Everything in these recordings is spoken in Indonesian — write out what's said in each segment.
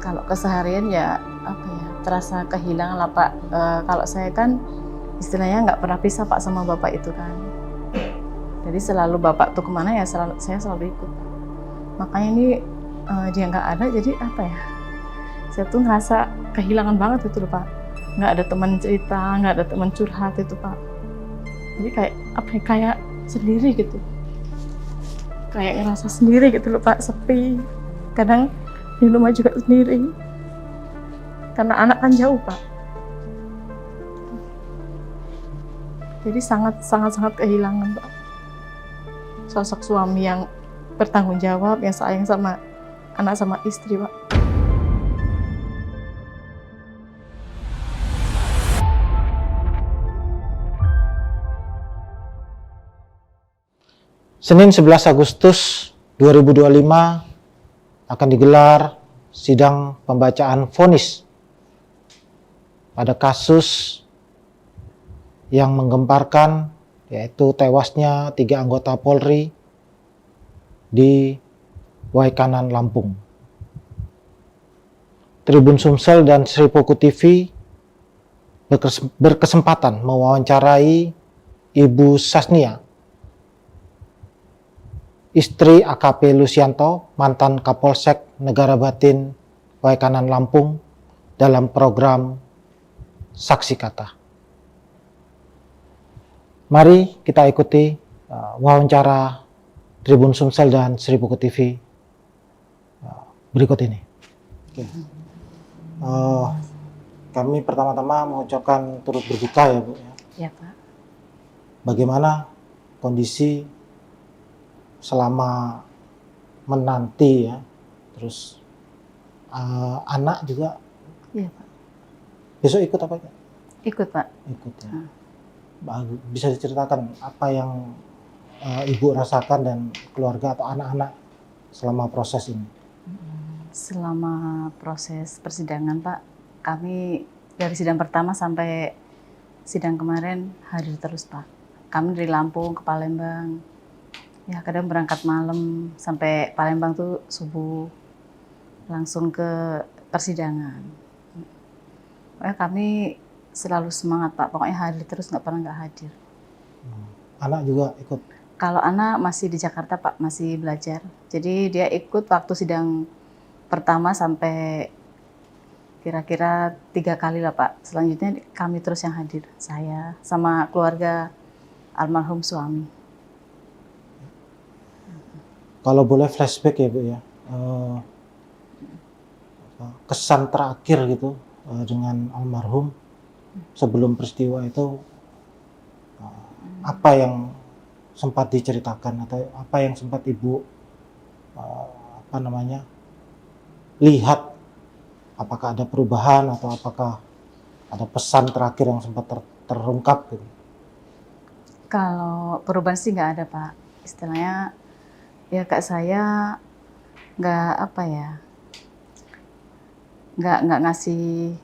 Kalau keseharian ya apa ya, terasa kehilangan lah Pak. Kalau saya kan istilahnya nggak pernah pisah Pak sama Bapak itu kan. Jadi selalu Bapak tuh kemana ya saya selalu ikut. Makanya ini dia nggak ada, jadi apa ya, saya tuh ngerasa kehilangan banget itu loh Pak. Nggak ada teman cerita, nggak ada teman curhat itu Pak. Jadi kayak apa ya, kayak sendiri gitu. Kayak ngerasa sendiri gitu loh Pak, sepi. Kadang di rumah juga sendiri. Karena anak kan jauh Pak. Jadi sangat kehilangan Pak. Sosok suami yang bertanggung jawab, yang sayang sama anak sama istri Pak. Senin 11 Agustus 2025 akan digelar sidang pembacaan vonis pada kasus yang menggemparkan, yaitu tewasnya 3 anggota Polri di Waikanan, Lampung. Tribun Sumsel dan Sri Puku TV berkesempatan mewawancarai Ibu Sasnia, istri AKP Lusianto, mantan Kapolsek Negara Batin Waikanan, Lampung, dalam program Saksi Kata. Mari kita ikuti wawancara Tribun Sumsel dan Sri Puku TV berikut ini. Kami pertama-tama mengucapkan turut berduka ya Bu. Ya Pak. Bagaimana kondisi selama menanti ya, terus anak juga. Iya Pak. Besok ikut apa? Ikut Pak. Ikut ya. Bisa diceritakan apa yang Ibu rasakan dan keluarga atau anak-anak selama proses ini? Selama proses persidangan Pak, kami dari sidang pertama sampai sidang kemarin hadir terus Pak. Kami dari Lampung ke Palembang. Ya kadang berangkat malam sampai Palembang tuh subuh langsung ke persidangan. Kami selalu semangat Pak, pokoknya hadir terus, nggak pernah nggak hadir. Anak juga ikut? Kalau anak masih di Jakarta Pak, masih belajar. Jadi dia ikut waktu sidang pertama sampai kira-kira 3 kali lah Pak. Selanjutnya kami terus yang hadir, saya sama keluarga almarhum suami. Kalau boleh flashback ya Bu ya, kesan terakhir gitu dengan almarhum sebelum peristiwa itu, apa yang sempat diceritakan atau apa yang sempat Ibu lihat, apakah ada perubahan atau apakah ada pesan terakhir yang sempat terungkap gitu? Kalau perubahan sih nggak ada Pak, istilahnya ya kak saya nggak apa ya, nggak ngasih,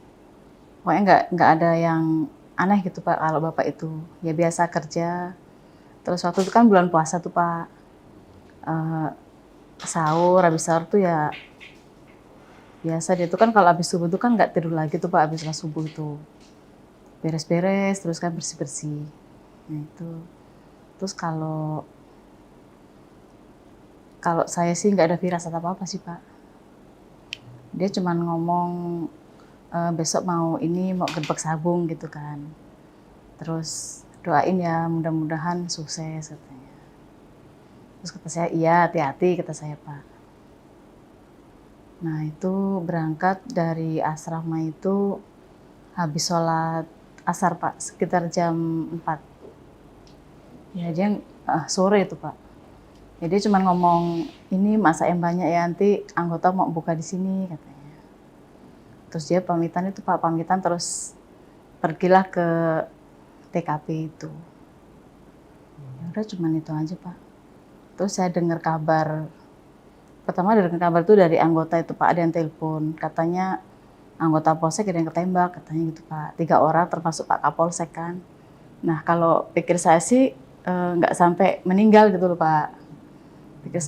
pokoknya nggak ada yang aneh gitu Pak. Kalau Bapak itu ya biasa kerja, terus waktu itu kan bulan puasa tuh Pak, habis sahur tuh ya biasa dia tuh kan kalau habis subuh tuh kan nggak tidur lagi tuh Pak, habis subuh itu beres-beres terus kan bersih-bersih. Nah itu terus kalau saya sih nggak ada firasat apa-apa sih Pak. Dia cuman ngomong besok mau gerbek sabung gitu kan. Terus doain ya mudah-mudahan sukses katanya. Terus kata saya iya hati-hati kata saya Pak. Nah itu berangkat dari asrama itu habis sholat asar Pak, sekitar jam 4. Ya dia sore itu Pak. Ya dia cuma ngomong, ini masak yang banyak ya, nanti anggota mau buka di sini katanya. Terus dia pamitan itu Pak, terus pergilah ke TKP itu. Ya udah cuma itu aja Pak. Terus saya dengar kabar, pertama dengar kabar itu dari anggota itu Pak, ada yang telepon, katanya anggota Polsek ada yang ketembak katanya gitu Pak. 3 orang termasuk Pak Kapolsek kan. Nah kalau pikir saya sih nggak sampai meninggal gitu loh Pak.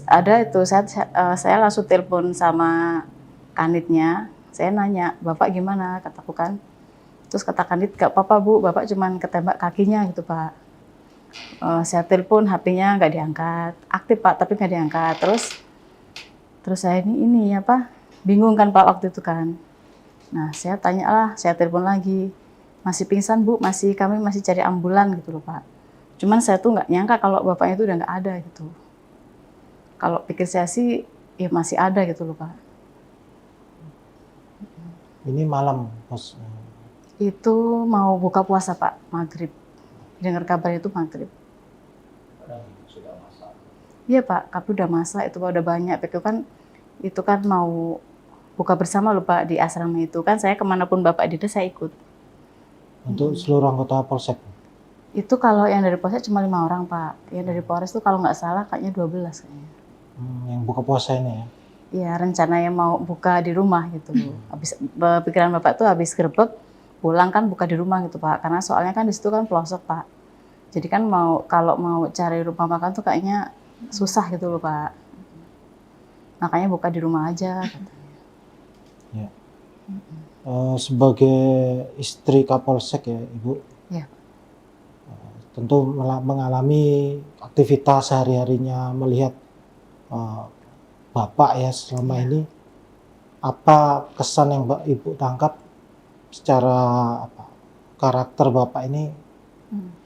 Ada itu saya langsung telepon sama kanitnya, Saya nanya, Bapak gimana? Kataku kan. Terus kata Kandit, gak apa-apa Bu, Bapak cuman ketembak kakinya gitu Pak. Saya telepon, HP-nya nggak diangkat. Aktif Pak, tapi nggak diangkat. Terus saya ini apa, bingung kan Pak waktu itu kan. Nah saya tanya lah, saya telepon lagi. Masih pingsan Bu, kami masih cari ambulan gitu loh Pak. Cuman saya tuh nggak nyangka kalau bapaknya itu udah nggak ada gitu. Kalau pikir saya sih, ya masih ada gitu loh Pak. Ini malam, Bos. Itu mau buka puasa Pak, maghrib. Dengar kabarnya itu maghrib. Sudah masak. Iya Pak, kami udah masak, itu Pak udah banyak. Itu kan mau buka bersama loh Pak di asrama itu. Kan saya kemanapun Bapak Dida saya ikut. Untuk seluruh anggota Polsek. Itu kalau yang dari Polsek cuma 5 orang Pak. Yang dari Polres itu kalau nggak salah kayaknya 12 kayaknya. Yang buka puasa ini ya? Iya, rencananya mau buka di rumah gitu loh. Habis pikiran Bapak tuh habis gerbek, pulang kan buka di rumah gitu Pak. Karena soalnya kan di situ kan pelosok Pak. Jadi kan kalau mau cari rumah makan tuh kayaknya susah gitu loh Pak. Makanya buka di rumah aja. Ya. Sebagai istri Kapolsek ya Ibu, Iya. Tentu mengalami aktivitas sehari-harinya, melihat Bapak ya selama ini. Apa kesan yang Ibu tangkap secara karakter Bapak ini,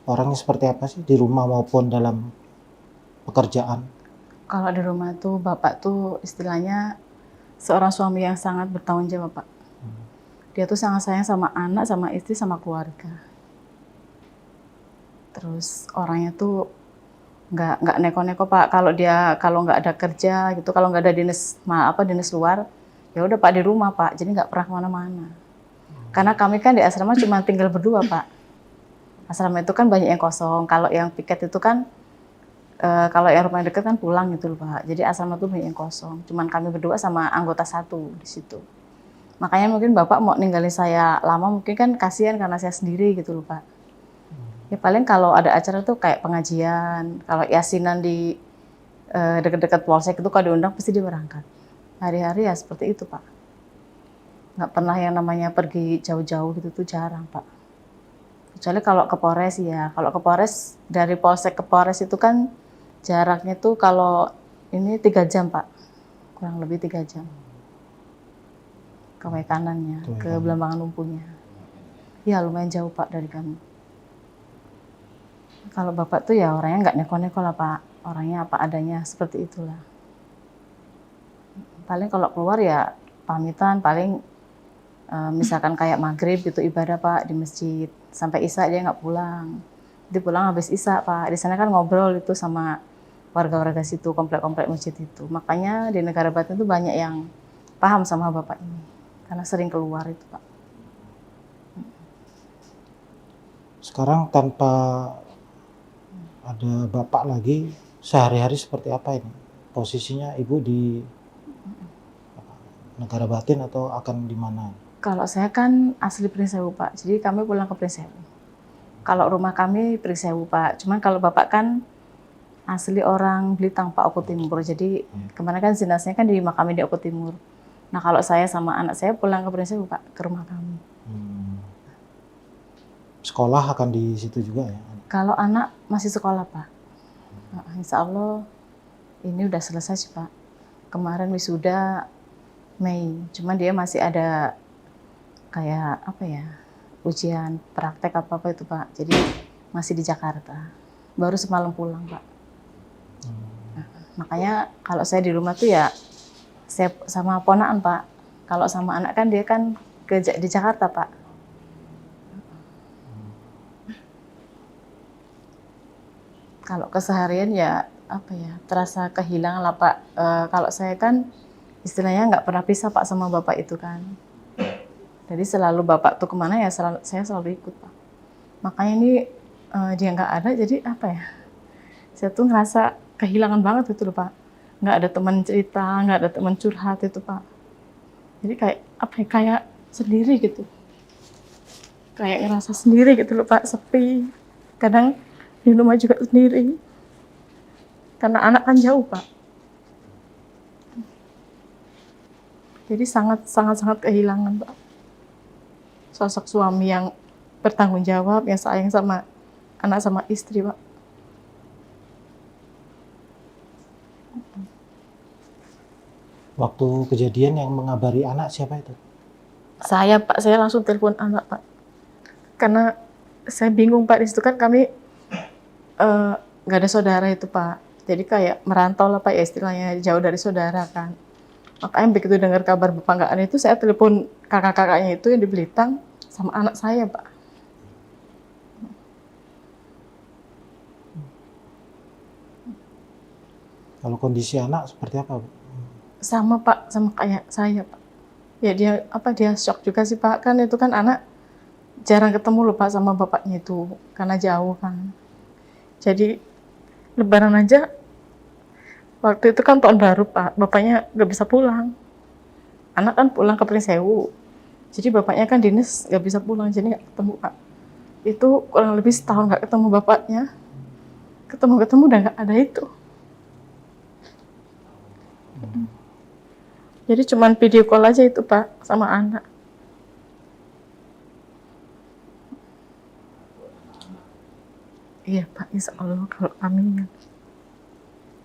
orangnya seperti apa sih di rumah maupun dalam pekerjaan? Kalau di rumah tuh Bapak tuh istilahnya seorang suami yang sangat bertanggung jawab Pak. Dia tuh sangat sayang sama anak, sama istri, sama keluarga. Terus orangnya tuh nggak neko-neko Pak. Kalau nggak ada kerja gitu, kalau nggak ada dinas luar, ya udah Pak di rumah Pak. Jadi nggak pernah kemana-mana. Karena kami kan di asrama cuma tinggal berdua Pak. Asrama itu kan banyak yang kosong. Kalau yang piket itu kan kalau yang rumah dekat kan pulang gitu loh Pak. Jadi asrama tuh banyak yang kosong. Cuman kami berdua sama anggota 1 di situ. Makanya mungkin Bapak mau ninggalin saya lama mungkin kan kasihan karena saya sendiri gitu loh Pak. Ya paling kalau ada acara tuh kayak pengajian, kalau yasinan di dekat-dekat Polsek itu kalau diundang pasti dia berangkat. Hari-hari ya seperti itu Pak. Nggak pernah yang namanya pergi jauh-jauh gitu tuh jarang Pak. Kecuali kalau ke Polres ya. Kalau ke Polres, dari Polsek ke Polres itu kan jaraknya tuh kalau ini 3 jam Pak. Kurang lebih 3 jam. Ke kanannya, ke Belambangan Lumpuhnya. Ya lumayan jauh Pak dari kami. Kalau Bapak tuh ya orangnya nggak neko-neko lah Pak. Orangnya apa adanya, seperti itulah. Paling kalau keluar ya pamitan, paling misalkan kayak maghrib gitu ibadah Pak di masjid. Sampai Isya dia nggak pulang. Dia pulang habis Isya Pak. Di sana kan ngobrol itu sama warga-warga situ, komplek-komplek masjid itu. Makanya di negara Batin tuh banyak yang paham sama Bapak ini. Karena sering keluar itu Pak. Sekarang tanpa ada Bapak lagi, sehari-hari seperti apa ini? Posisinya Ibu di negara Batin atau akan di mana? Kalau saya kan asli Prinsewu Pak, jadi kami pulang ke Prinsewu. Kalau rumah kami Prinsewu Pak, cuman kalau Bapak kan asli orang Blitang Pak, Oku Timur. Jadi kemarin kan jenazahnya kan di makam di Oku Timur. Nah kalau saya sama anak saya pulang ke Prinsewu Pak, ke rumah kami. Sekolah akan di situ juga ya? Kalau anak masih sekolah Pak. Insya Allah ini udah selesai sih Pak. Kemarin wisuda Mei, cuman dia masih ada kayak apa ya, ujian praktek apa itu Pak. Jadi masih di Jakarta. Baru semalam pulang Pak. Makanya kalau saya di rumah tuh ya saya sama ponakan Pak. Kalau sama anak kan dia kan di Jakarta Pak. Kalau keseharian ya apa ya, terasa kehilangan lah Pak. Kalau saya kan istilahnya nggak pernah pisah Pak sama Bapak itu kan. Jadi selalu Bapak tuh kemana ya saya selalu ikut Pak. Makanya ini dia nggak ada jadi apa ya, saya tuh ngerasa kehilangan banget gitu loh Pak. Nggak ada teman cerita, nggak ada teman curhat itu Pak. Jadi kayak apa ya, kayak sendiri gitu. Kayak ngerasa sendiri gitu loh Pak, sepi. Kadang di rumah juga sendiri. Karena anak kan jauh Pak. Jadi sangat kehilangan Pak. Sosok suami yang bertanggung jawab, yang sayang sama anak sama istri Pak. Waktu kejadian yang mengabari anak siapa itu? Saya Pak, saya langsung telepon anak Pak. Karena saya bingung Pak, di situ kan kami nggak ada saudara itu Pak. Jadi kayak merantau lah Pak ya istilahnya, jauh dari saudara kan. Makanya begitu dengar kabar bapak nggak ada itu, saya telepon kakak-kakaknya itu yang di Belitung sama anak saya Pak. Kalau kondisi anak seperti apa, Bu? Sama Pak, sama kayak saya Pak. Ya dia shock juga sih Pak, kan itu kan anak jarang ketemu loh Pak sama bapaknya itu, karena jauh kan. Jadi lebaran aja, waktu itu kan tahun baru Pak, bapaknya nggak bisa pulang. Anak kan pulang ke Prinsewu, jadi bapaknya kan dinas nggak bisa pulang, jadi nggak ketemu Pak. Itu kurang lebih setahun nggak ketemu bapaknya, ketemu udah nggak ada itu. Jadi cuman video call aja itu Pak sama anak. Iya Pak, insya Allah kalau amin.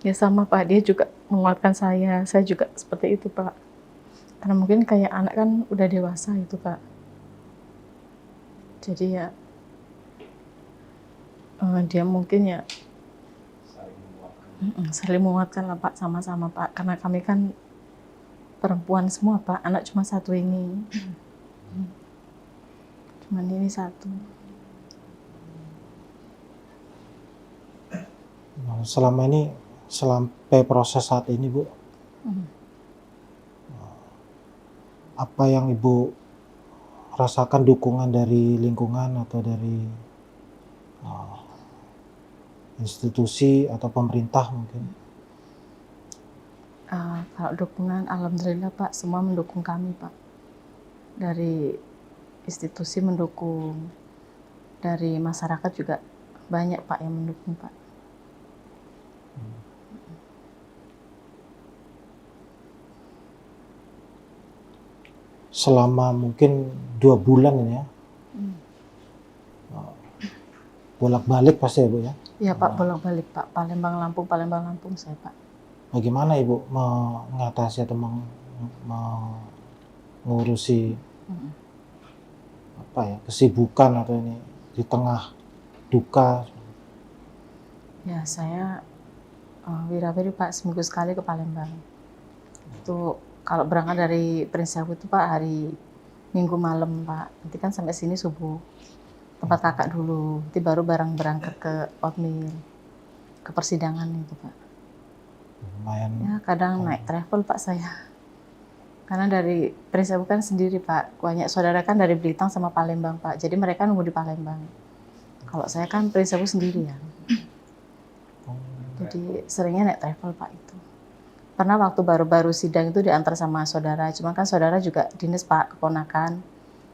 Ya sama Pak, dia juga menguatkan saya juga seperti itu Pak. Karena mungkin kayak anak kan udah dewasa itu Pak. Jadi ya dia mungkin ya saling menguatkan. saling menguatkan lah Pak, sama-sama Pak. Karena kami kan perempuan semua Pak, anak cuma satu ini. Cuman ini satu. Nah, selama ini, sampai proses saat ini Bu, apa yang Ibu rasakan dukungan dari lingkungan atau dari institusi atau pemerintah mungkin? Kalau dukungan, alhamdulillah Pak, semua mendukung kami Pak. Dari institusi mendukung, dari masyarakat juga banyak Pak yang mendukung Pak. Selama mungkin 2 bulan ini ya, bolak-balik pasti ya Bu ya? Iya Pak, bolak-balik Pak, Palembang Lampung saya Pak. Bagaimana Ibu mengatasi atau mengurusi apa ya, kesibukan atau ini di tengah duka? Ya saya wira-wiri Pak, seminggu sekali ke Palembang. Itu kalau berangkat dari Prinsewu itu Pak hari Minggu malam Pak, nanti kan sampai sini subuh. Tempat kakak dulu, nanti baru bareng berangkat ke Otmil, ke persidangan itu Pak. Lumayan. Ya kadang naik travel Pak saya. Karena dari Prinsewu kan sendiri Pak, banyak saudara kan dari Belitung sama Palembang Pak, jadi mereka nunggu di Palembang. Kalau saya kan Prinsewu sendiri ya. Jadi seringnya naik travel Pak itu. Pernah waktu baru-baru sidang itu diantar sama saudara, cuma kan saudara juga dinas Pak, keponakan.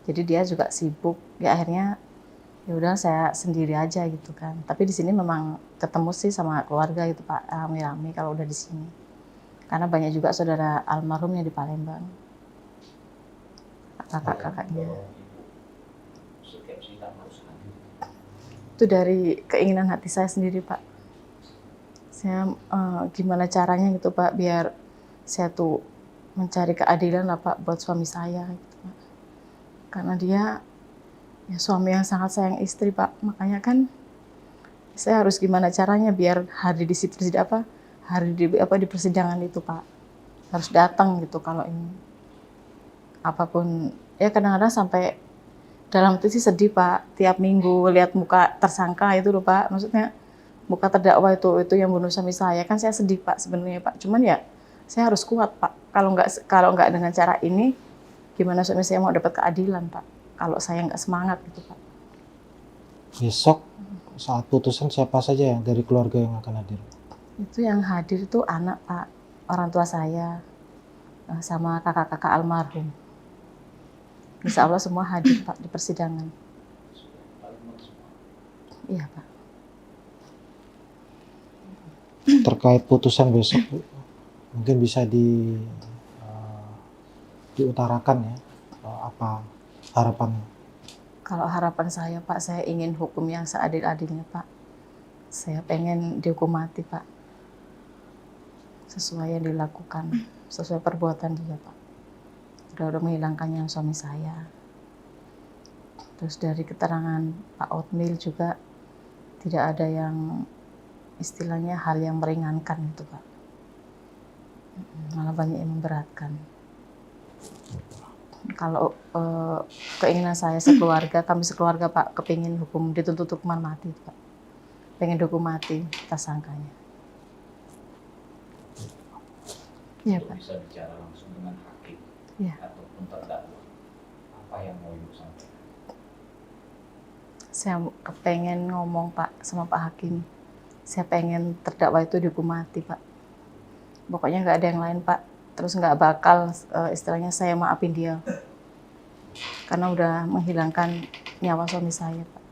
Jadi dia juga sibuk, ya akhirnya ya udah saya sendiri aja gitu kan. Tapi di sini memang ketemu sih sama keluarga gitu Pak, rame-rame kalau udah di sini. Karena banyak juga saudara almarhum yang di Palembang. Kakak-kakaknya. Setiap sidang harus hadir. Itu dari keinginan hati saya sendiri Pak. Saya gimana caranya gitu Pak, biar saya tuh mencari keadilan lah Pak buat suami saya gitu Pak. Karena dia ya suami yang sangat sayang istri Pak, makanya kan saya harus gimana caranya biar hari di di persidangan itu Pak harus datang gitu. Kalau ini apapun ya kadang-kadang sampai dalam itu sih sedih Pak, tiap minggu lihat muka tersangka itu loh Pak, maksudnya muka terdakwa itu yang bunuh suami saya, kan saya sedih Pak sebenarnya Pak, cuman ya saya harus kuat Pak, kalau nggak dengan cara ini gimana suami saya mau dapat keadilan Pak kalau saya nggak semangat gitu Pak. Besok saat putusan siapa saja yang dari keluarga yang akan hadir? Itu yang hadir itu anak Pak, orang tua saya sama kakak-kakak almarhum. Insya Allah semua hadir Pak di persidangan. Iya Pak. Terkait putusan besok, Bu, mungkin bisa diutarakan ya? Apa harapan? Kalau harapan saya Pak, saya ingin hukum yang seadil-adilnya Pak. Saya pengen dihukum mati Pak. Sesuai yang dilakukan, sesuai perbuatan dia Pak. Udah menghilangkan nyawa suami saya. Terus dari keterangan Pak Otmil juga tidak ada yang istilahnya hal yang meringankan itu Pak. Malah banyak yang memberatkan. Kalau keinginan saya sekeluarga, kami sekeluarga Pak, kepingin hukum dituntut hukuman mati Pak. Pengen dihukum mati tersangkanya. Iya Pak. Bisa bicara langsung dengan hakim Iya. ataupun terdakwa. Apa yang mau Ibu sampaikan? Saya kepengen ngomong Pak sama Pak Hakim. Saya pengen terdakwa itu dihukum mati Pak. Pokoknya nggak ada yang lain Pak. Terus nggak bakal istilahnya saya maafin dia. Karena udah menghilangkan nyawa suami saya Pak.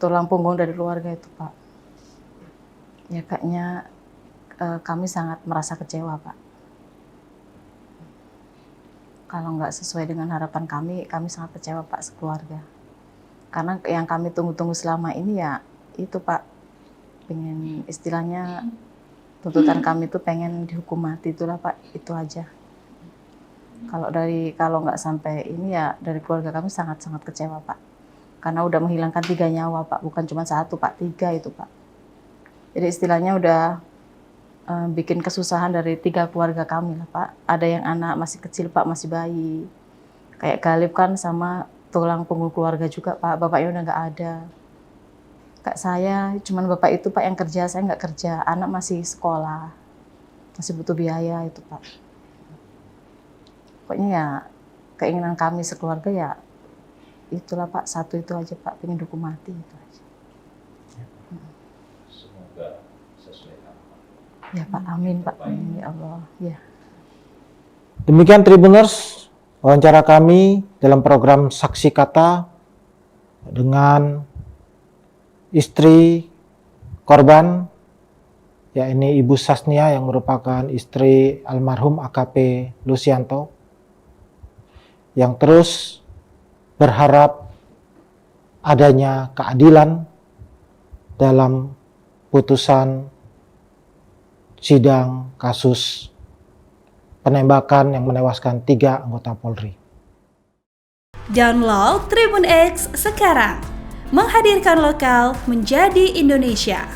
Tulang punggung dari keluarga itu Pak. Ya kayaknya kami sangat merasa kecewa Pak. Kalau nggak sesuai dengan harapan kami sangat kecewa Pak sekeluarga. Karena yang kami tunggu-tunggu selama ini ya itu Pak. Pengen istilahnya tuntutan kami itu pengen dihukum mati itulah Pak, itu aja. Kalau nggak sampai ini ya dari keluarga kami sangat-sangat kecewa Pak. Karena udah menghilangkan 3 nyawa Pak, bukan cuma 1 Pak, 3 itu Pak. Jadi istilahnya udah bikin kesusahan dari 3 keluarga kami lah Pak. Ada yang anak masih kecil Pak, masih bayi. Kayak Galib kan sama tulang punggung keluarga juga Pak, bapaknya udah nggak ada. Kak saya, cuman bapak itu Pak yang kerja, saya nggak kerja. Anak masih sekolah, masih butuh biaya itu Pak. Pokoknya ya keinginan kami sekeluarga ya itulah Pak, 1 itu aja Pak, pengen dihukum mati itu aja. Semoga sesuai harapan. Ya Pak, amin Pak, amin ya Allah. Ya. Demikian Tribuners, wawancara kami dalam program Saksi Kata dengan istri korban, ya ini Ibu Sasnia yang merupakan istri almarhum AKP Lusianto, yang terus berharap adanya keadilan dalam putusan sidang kasus penembakan yang menewaskan 3 anggota Polri. Download Tribun X sekarang, menghadirkan lokal menjadi Indonesia.